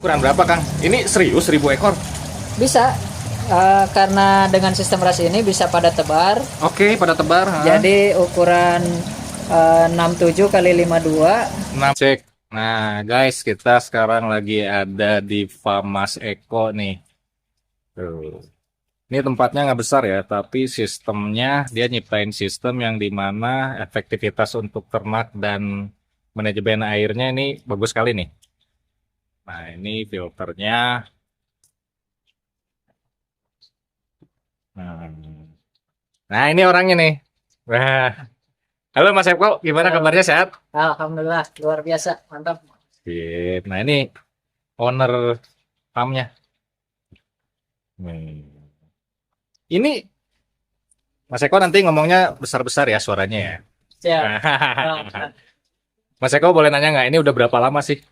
Ukuran berapa, Kang? Ini serius 1000 ekor? Bisa, karena dengan sistem ras ini bisa pada tebar. Oke, pada tebar. Jadi ukuran 67 kali 52. 6 cek. Nah, guys, kita sekarang lagi ada di Farm Mas Eko nih. Tuh. Ini tempatnya nggak besar ya, tapi sistemnya dia nyiptain sistem yang dimana efektivitas untuk ternak dan manajemen airnya ini bagus sekali nih. Nah, ini filternya. Nah, nah, ini orangnya nih. Wah. Halo Mas Eko, gimana Halo. kabarnya, sehat? Alhamdulillah, luar biasa, mantap. Sip. Nah, ini owner farmnya. Ini Mas Eko nanti ngomongnya besar-besar ya suaranya ya. Siap. Mas Eko boleh nanya nggak, ini udah berapa lama sih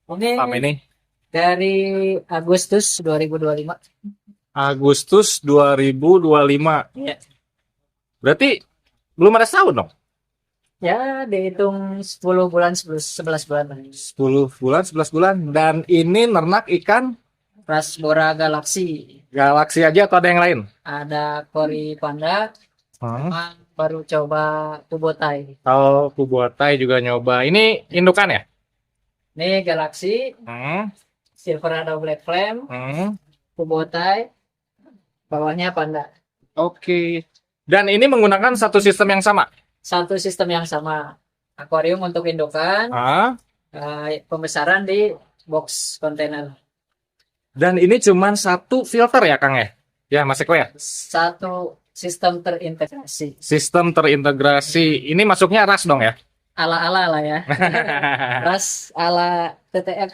Ini farm ini? dari Agustus 2025. Agustus 2025. Iya. Berarti belum ada setahun dong? Ya, dihitung 10 bulan, 11 bulan. 10 bulan, 11 bulan. Dan ini ternak ikan Ras Bora Galaxy. galaksi aja atau ada yang lain? Ada Kori Panda, sama baru coba Kubotai. Kalau Kubotai juga nyoba. Ini indukan ya? Ini Galaxy, Hmm. Silverado Black Flame, Hmm. Kubotai, bawahnya Panda. Oke. Dan ini menggunakan satu sistem yang sama? Satu sistem yang sama. Akuarium untuk indukan, Ah. pembesaran di box kontainer. Dan ini cuman satu filter ya, Kang ya? Ya, Mas Eko ya? Satu sistem terintegrasi. Sistem terintegrasi. Ini masuknya RAS dong ya? Ala-ala lah ya. Ras ala TTF.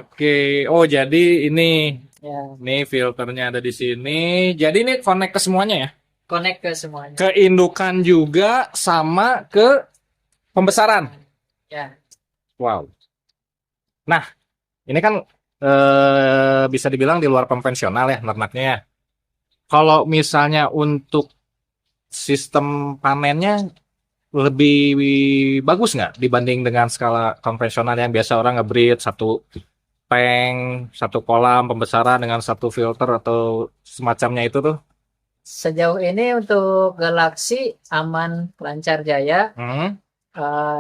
Oke. Oh, jadi ini Ya, nih filternya ada di sini. Jadi ini connect ke semuanya ya? connect ke semuanya. Ke indukan juga sama ke pembesaran. Ya, Wow. Nah, ini kan bisa dibilang di luar konvensional ya ternaknya ya. Kalau misalnya untuk sistem panennya lebih bagus nggak dibanding dengan skala konvensional yang biasa orang nge-breed satu tank, satu kolam pembesaran dengan satu filter atau semacamnya itu tuh? sejauh ini untuk Galaxy aman, lancar jaya. Hmm.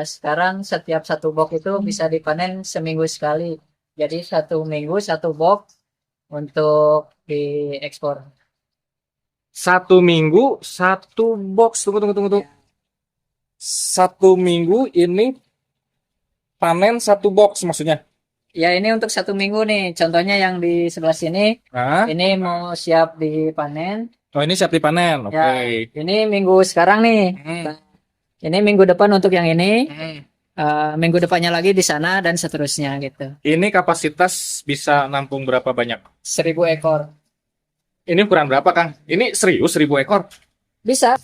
Sekarang setiap satu box itu bisa dipanen seminggu sekali. Jadi satu minggu satu box untuk diekspor. Satu minggu satu box. Tunggu. Satu minggu ini panen satu box maksudnya? Ya, ini untuk satu minggu nih. Contohnya yang di sebelah sini, Hah? ini mau siap dipanen. Oh, ini siap dipanen. Oke. Ya, ini minggu sekarang nih. Hmm. Ini minggu depan untuk yang ini. Hmm. Minggu depannya lagi di sana dan seterusnya gitu. Ini kapasitas bisa nampung berapa banyak? 1000 ekor. Ini ukuran berapa, Kang? Ini serius 1000 ekor? Bisa.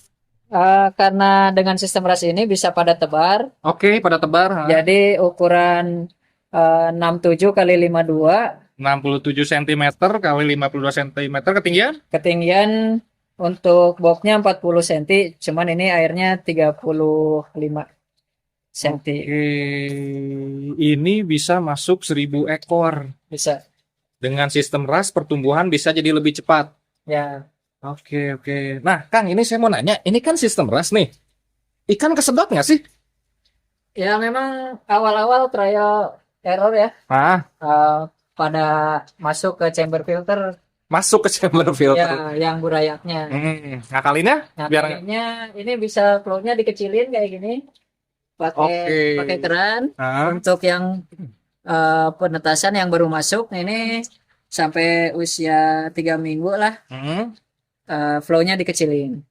Karena dengan sistem ras ini bisa pada tebar. Oke, pada tebar. Jadi ukuran 67 kali 52. 67 cm kali 52 cm ketinggian? Ketinggian untuk boxnya 40 cm. Cuman ini airnya 35 cm. Oke, ini bisa masuk 1000 ekor. Bisa. Dengan sistem ras pertumbuhan bisa jadi lebih cepat. Ya. Oke. Nah, Kang, ini saya mau nanya, ini kan sistem ras nih. Ikan kesedot nggak sih? Ya, memang awal-awal trial error ya. Ah, Pada masuk ke chamber filter masuk ke chamber filter. ya yang burayaknya. Ngakalinnya? Nah, Biar kayaknya ini bisa flow-nya dikecilin kayak gini. Pakai keran. Untuk yang penetasan yang baru masuk ini sampai usia 3 minggu lah, flow-nya dikecilin.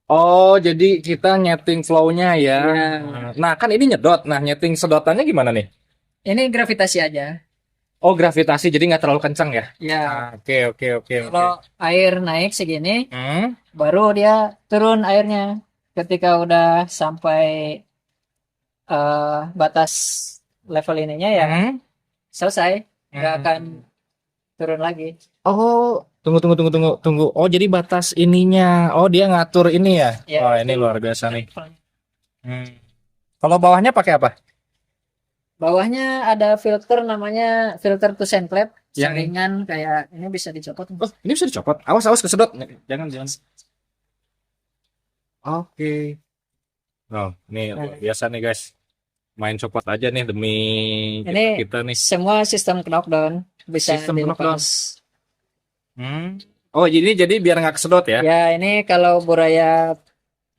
Oh, jadi kita nyeting flow-nya ya. Ya. Nah, kan ini nyedot. Nah, nyeting sedotannya gimana nih? Ini gravitasi aja. Oh, gravitasi, jadi nggak terlalu kencang ya? Ya. Oke. Kalau air naik segini, Hmm. baru dia turun airnya. Ketika udah sampai batas level ininya ya selesai, nggak akan turun lagi. Oh, tunggu. Oh, jadi batas ininya. Oh, dia ngatur ini ya? Ya. Oh, ini luar biasa nih. Kalau bawahnya pakai apa? Bawahnya ada filter namanya filter to sand clap. Yang Saringan kayak ini bisa dicopot. oh, ini bisa dicopot. Awas, awas kesedot. Jangan. Oke. Oh, ini Nah, biasa nih guys. Main copot aja nih demi ini kita nih. semua sistem knockdown bisa Sistem knockdown. dilepas. Oh, jadi biar nggak kesedot ya. Ya, ini kalau buraya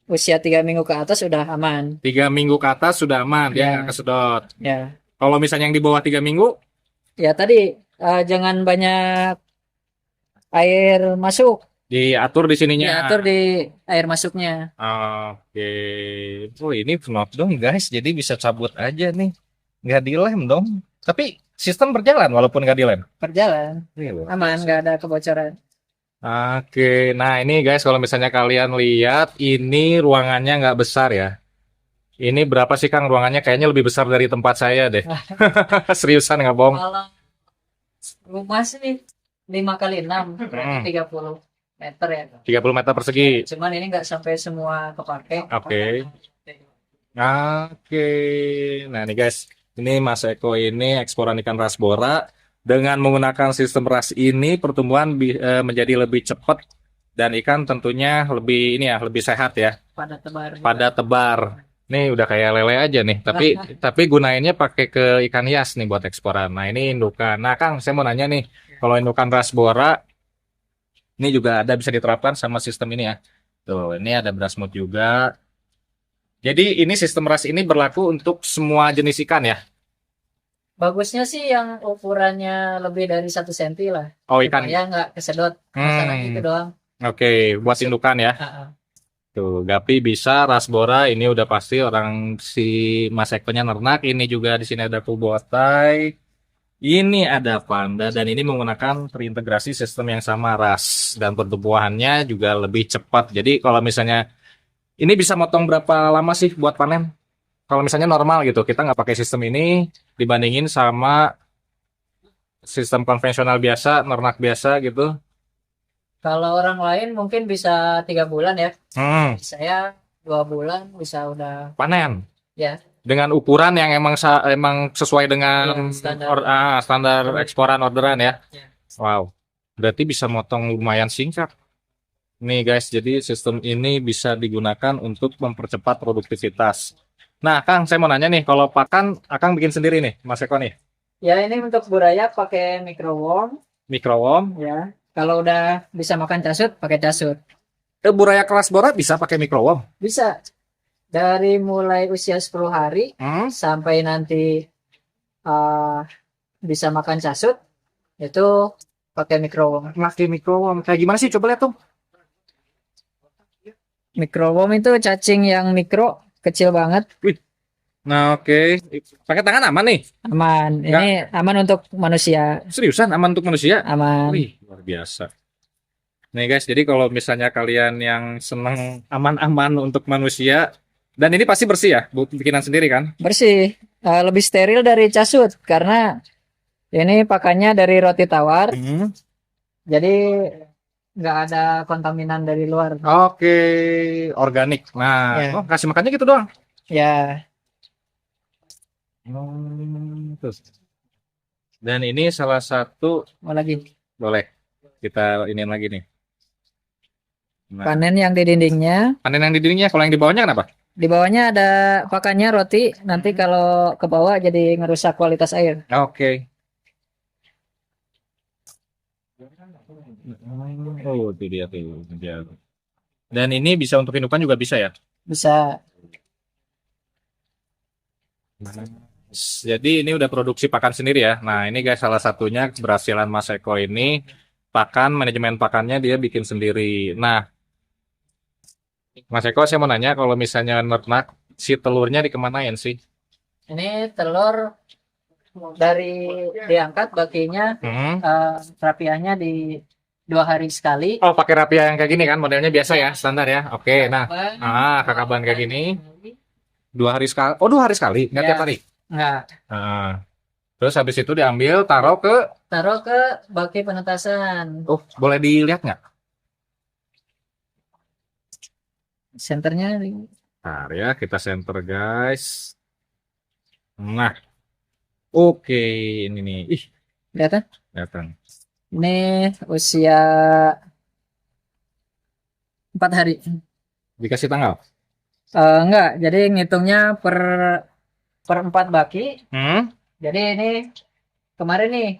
usia 3 minggu ke atas sudah aman. 3 minggu ke atas sudah aman, dia Ya, nggak kesedot. ya, Kalau misalnya yang di bawah 3 minggu, ya tadi jangan banyak air masuk. diatur di sininya. Diatur di air masuknya. Oke. Oh, ini knockdown guys, jadi bisa cabut aja nih. Nggak dilem dong. Tapi sistem berjalan walaupun nggak dilem. Berjalan. Aman, nggak ada kebocoran. Oke, nah ini guys kalau misalnya kalian lihat ini ruangannya nggak besar ya. Ini berapa sih Kang ruangannya? Kayaknya lebih besar dari tempat saya deh. Seriusan nggak bohong? Kalau rumah sih 5 x 6 berarti 30 meter ya. 30 meter persegi. Cuman ini nggak sampai semua kepake. Oke. Oke. Nah nih guys, ini Mas Eko ini eksporan ikan ras bora. Dengan menggunakan sistem ras ini pertumbuhan menjadi lebih cepat dan ikan tentunya lebih ini ya, lebih sehat ya. Pada tebar. Pada tebar. Nih udah kayak lele aja nih, tapi gunainnya pakai ke ikan hias nih buat eksporan. Nah, ini indukan. Nah, Kang, saya mau nanya nih, kalau indukan ras bora ini juga ada bisa diterapkan sama sistem ini ya. Tuh, ini ada Brasmut juga. Jadi ini sistem ras ini berlaku untuk semua jenis ikan ya. Bagusnya sih yang ukurannya lebih dari 1 cm lah. Oh, ikan. Ya nggak kesedot. Masalah itu doang. Oke, buat indukan ya. Tuh, Gapi bisa, Rasbora ini udah pasti orang si Mas Eko-nya nernak. Ini juga di sini ada Kubotai. Ini ada Panda dan ini menggunakan terintegrasi sistem yang sama ras dan pertumbuhannya juga lebih cepat. Jadi kalau misalnya ini bisa motong berapa lama sih buat panen? Kalau misalnya normal gitu, kita nggak pakai sistem ini dibandingin sama sistem konvensional biasa, nernak biasa gitu. Kalau orang lain mungkin bisa 3 bulan ya. Hmm, Saya 2 bulan bisa udah panen. ya. Dengan ukuran yang emang sesuai dengan Ya, standar. standar eksporan orderan ya. Ya. Wow. Berarti bisa motong lumayan singkat. Nih guys, jadi sistem ini bisa digunakan untuk mempercepat produktivitas. Nah, Kang, saya mau nanya nih, kalau pakan, Akang bikin sendiri nih, Mas Eko nih. Ya ini untuk buraya pakai microworm Microworm. ya. Kalau udah bisa makan casut pakai casut. Buraya kelas borat bisa pakai microworm. Bisa dari mulai usia 10 hari sampai nanti bisa makan casut itu pakai microworm. Pakai microworm. Kayak gimana sih? Coba lihat tuh. Microworm itu cacing yang mikro, kecil banget. Nah, oke. Pakai tangan aman nih? Aman. Ini aman untuk manusia. Seriusan aman untuk manusia? Aman. Wih, luar biasa. Nih guys, jadi kalau misalnya kalian yang seneng aman-aman untuk manusia, dan ini pasti bersih ya, bikinan sendiri kan? Bersih. Lebih steril dari casut karena ini pakannya dari roti tawar. Jadi nggak ada kontaminan dari luar. Oke, organik. Nah, Ya. oh, kasih makannya gitu doang. Ya. Terus. Dan ini salah satu, Mau lagi. boleh kita iniin lagi nih. Nah, Panen yang di dindingnya. panen yang di dindingnya, kalau yang di bawahnya kenapa? Di bawahnya ada pakannya roti. Nanti kalau ke bawah jadi ngerusak kualitas air. Oke. Oh, itu dia tuh. Dan ini bisa untuk indukan juga bisa ya? Bisa. Jadi ini udah produksi pakan sendiri ya. Nah ini guys salah satunya keberhasilan Mas Eko ini pakan, manajemen pakannya dia bikin sendiri. Nah Mas Eko saya mau nanya kalau misalnya nernak si telurnya dikemanain sih? Ini telur dari diangkat baginya rapiahnya di 2 hari sekali. Oh pakai rapia yang kayak gini kan modelnya biasa ya standar ya. Oke nah kakaban kayak gini 2 hari sekali. Oh 2 hari sekali nggak tiap hari? Nggak. Terus habis itu diambil taruh ke baki penetasan. Oh boleh dilihat nggak? Senternya Bentar ya kita center guys. Nah Oke, ini nih. Ih, Kelihatan? kelihatan. Ini usia 4 hari. Dikasih tanggal. Enggak, jadi ngitungnya per 4 baki. Hmm? Jadi ini kemarin nih,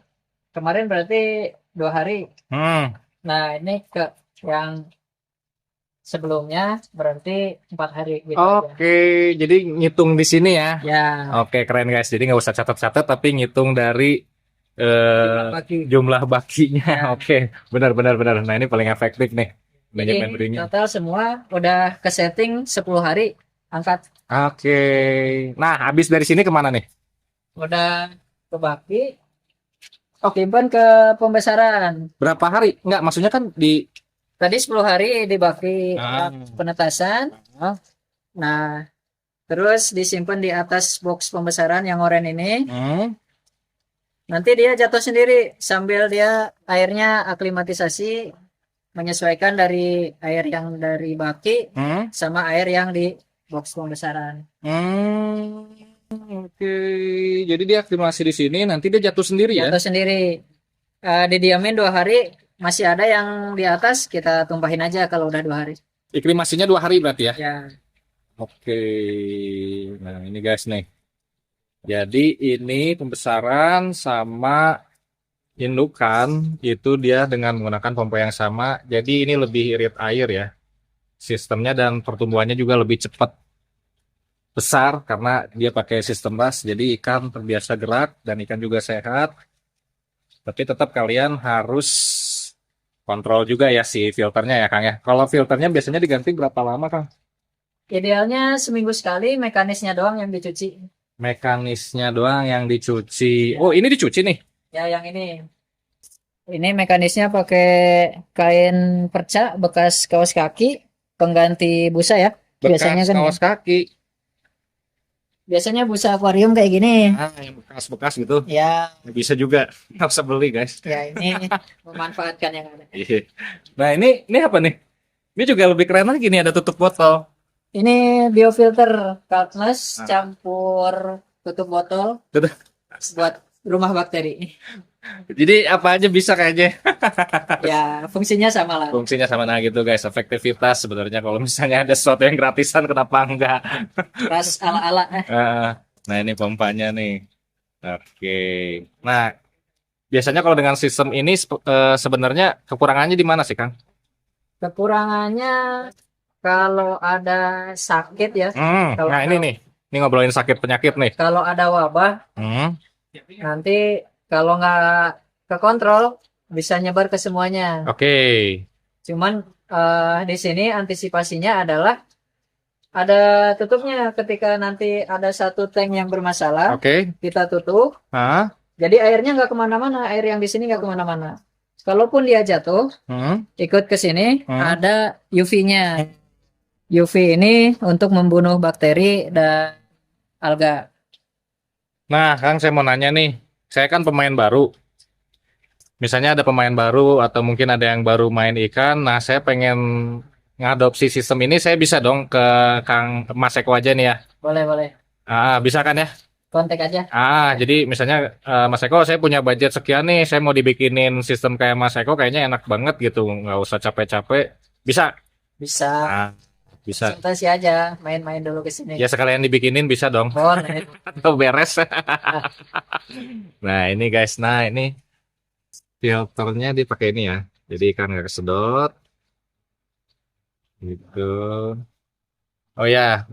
kemarin berarti 2 hari. Hmm. Nah ini ke yang sebelumnya berarti 4 hari gitu Oke, jadi ngitung di sini ya. aja. Ya, Oke, keren guys. Jadi nggak usah catat-catat, tapi ngitung dari jumlah baki. jumlah bakinya. Ya. Oke, benar, benar, benar. Nah, ini paling efektif nih. Jadi Banyak ini memorinya. total semua udah ke setting 10 hari angkat. Oke. Nah, habis dari sini kemana nih? Udah ke baki, simpan ke pembesaran. Berapa hari? Enggak, maksudnya kan di... Tadi 10 hari di baki Ah. penetasan. Nah, terus disimpan di atas box pembesaran yang oranye ini. Hmm. Nanti dia jatuh sendiri sambil dia airnya aklimatisasi menyesuaikan dari air yang dari baki Hmm. sama air yang di box pembesaran. Hmm. Oke. Jadi dia aklimasi di sini, nanti dia jatuh sendiri ya? Jatuh sendiri. Didiamin 2 hari, masih ada yang di atas, kita tumpahin aja kalau udah 2 hari. Aklimasinya 2 hari berarti ya? Ya, Oke. Nah, ini guys nih. Jadi ini pembesaran sama indukan itu dia dengan menggunakan pompa yang sama. Jadi ini lebih irit air ya. Sistemnya dan pertumbuhannya juga lebih cepat besar karena dia pakai sistem ras. Jadi ikan terbiasa gerak dan ikan juga sehat. Tapi tetap kalian harus kontrol juga ya si filternya ya Kang ya. Kalau filternya biasanya diganti berapa lama Kang? idealnya seminggu sekali, mekanisnya doang yang dicuci. Mekanisnya doang yang dicuci. Oh, ini dicuci nih. Ya, yang ini. Ini mekanisnya pakai kain perca bekas kaos kaki, pengganti busa ya. Biasanya Bekas kan kaos kaki. biasanya busa akuarium kayak gini. Ah, yang bekas-bekas gitu. Ya, Bisa juga. Nggak usah beli guys. ya ini memanfaatkan yang ada. Iya. Nah, ini apa nih? Ini juga lebih keren lagi nih, ada tutup botol. Ini biofilter Kaltmas Ah. campur tutup botol Tutup. buat rumah bakteri. Jadi apa aja bisa kayaknya. Ya, fungsinya sama lah. Fungsinya sama nah gitu guys, efektivitas sebenarnya kalau misalnya ada sesuatu yang gratisan kenapa enggak? Ras ala-ala. Nah, ini pompanya nih. Oke. Nah, biasanya kalau dengan sistem ini sebenarnya kekurangannya di mana sih, Kang? Kekurangannya kalau ada sakit ya, kalau Nah ini ada, nih. Ini ngobrolin sakit penyakit nih. kalau ada wabah, Hmm. nanti kalau nggak kekontrol bisa nyebar ke semuanya. Oke. Cuman di sini antisipasinya adalah ada tutupnya. Ketika nanti ada satu tank yang bermasalah, Oke. kita tutup. Hah? Jadi airnya nggak kemana-mana, air yang di sini nggak kemana-mana. Kalaupun dia jatuh, Hmm. ikut ke sini, Hmm. ada UV-nya. UV ini untuk membunuh bakteri dan alga. Nah, Kang, saya mau nanya nih. Saya kan pemain baru. Misalnya ada pemain baru atau mungkin ada yang baru main ikan. Nah, saya pengen ngadopsi sistem ini. Saya bisa dong ke Kang Mas Eko aja nih ya. Boleh, boleh. Bisa kan ya? Kontak aja. Jadi misalnya Mas Eko, saya punya budget sekian nih. Saya mau dibikinin sistem kayak Mas Eko, kayaknya enak banget gitu. Nggak usah capek-capek. Bisa? Bisa. Bisa. Konsultasi aja, main-main dulu ke sini. Ya sekalian dibikinin bisa dong. Boleh. Atau beres. Nah ini guys, nah ini filternya dipakai ini ya. Jadi ikan nggak kesedot. Gitu. Oh ya,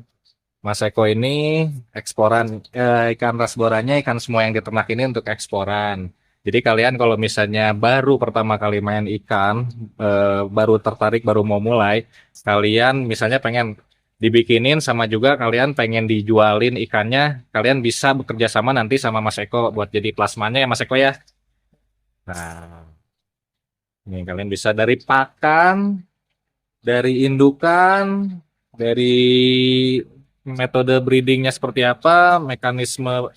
Mas Eko ini eksporan ikan rasboranya, ikan semua yang diternak ini untuk eksporan. Jadi kalian kalau misalnya baru pertama kali main ikan, baru tertarik, baru mau mulai, kalian misalnya pengen dibikinin sama juga kalian pengen dijualin ikannya, kalian bisa bekerja sama nanti sama Mas Eko buat jadi plasmanya ya Mas Eko ya. Nah, ini kalian bisa dari pakan, dari indukan, dari metode breedingnya seperti apa, mekanisme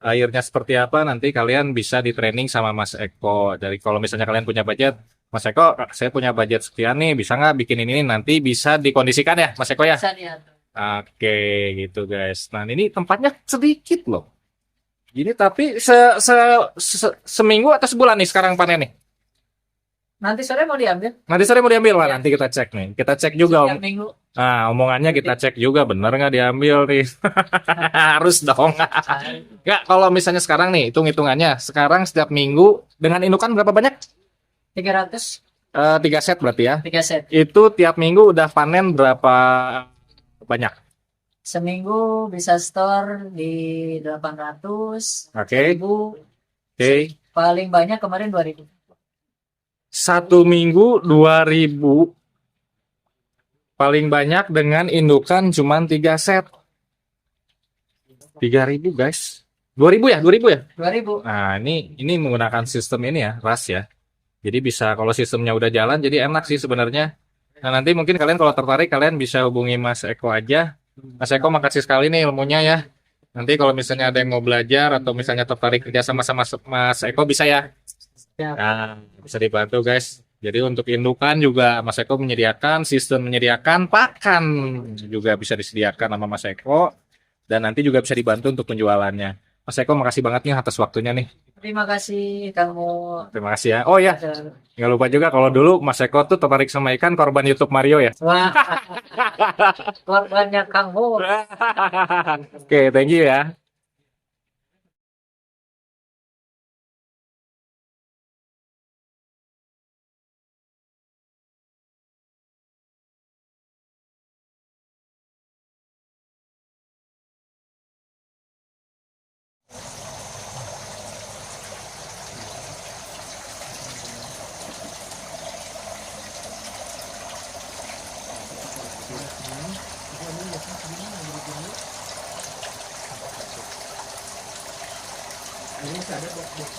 airnya seperti apa, nanti kalian bisa di training sama Mas Eko. Dari kalau misalnya kalian punya budget, Mas Eko, saya punya budget sekian nih, bisa nggak bikin ini nanti bisa dikondisikan ya, Mas Eko ya? Bisa diatur. Oke, gitu guys. Nah ini tempatnya sedikit loh. Ini tapi seminggu atau sebulan nih sekarang panen nih? Nanti sore mau diambil. Nanti sore mau diambil, Wah, Ya. nanti kita cek nih. Kita cek juga. Setiap minggu. Nah, omongannya kita cek juga bener nggak diambil nih. Harus dong. Nggak, kalau misalnya sekarang nih, hitung-hitungannya. Sekarang setiap minggu dengan indukan berapa banyak? 300, 3 set berarti ya. 3 set. Itu tiap minggu udah panen berapa banyak? Seminggu bisa store di 800, Oke. 1000. Oke. Paling banyak kemarin 2000. 1 minggu 2000. Paling banyak dengan indukan cuman 3 set. 3000 guys. 2000 ya? 2000 ya? 2000. Nah, ini menggunakan sistem ini ya, RAS ya. Jadi bisa kalau sistemnya udah jalan jadi enak sih sebenarnya. Nah, nanti mungkin kalian kalau tertarik kalian bisa hubungi Mas Eko aja. Mas Eko makasih sekali nih ilmunya ya. Nanti kalau misalnya ada yang mau belajar atau misalnya tertarik kerja sama Mas Eko bisa ya. Ya. Nah, bisa dibantu guys. Jadi untuk indukan juga Mas Eko menyediakan, sistem menyediakan, pakan juga bisa disediakan sama Mas Eko. Dan nanti juga bisa dibantu untuk penjualannya. Mas Eko makasih banget nih atas waktunya nih. Terima kasih kamu. Terima kasih ya. Oh ya, nggak lupa juga kalau dulu Mas Eko tuh tertarik sama ikan korban YouTube Mario ya. Wah, korbannya Kang Mo. Oke, thank you ya. Ini ada box-box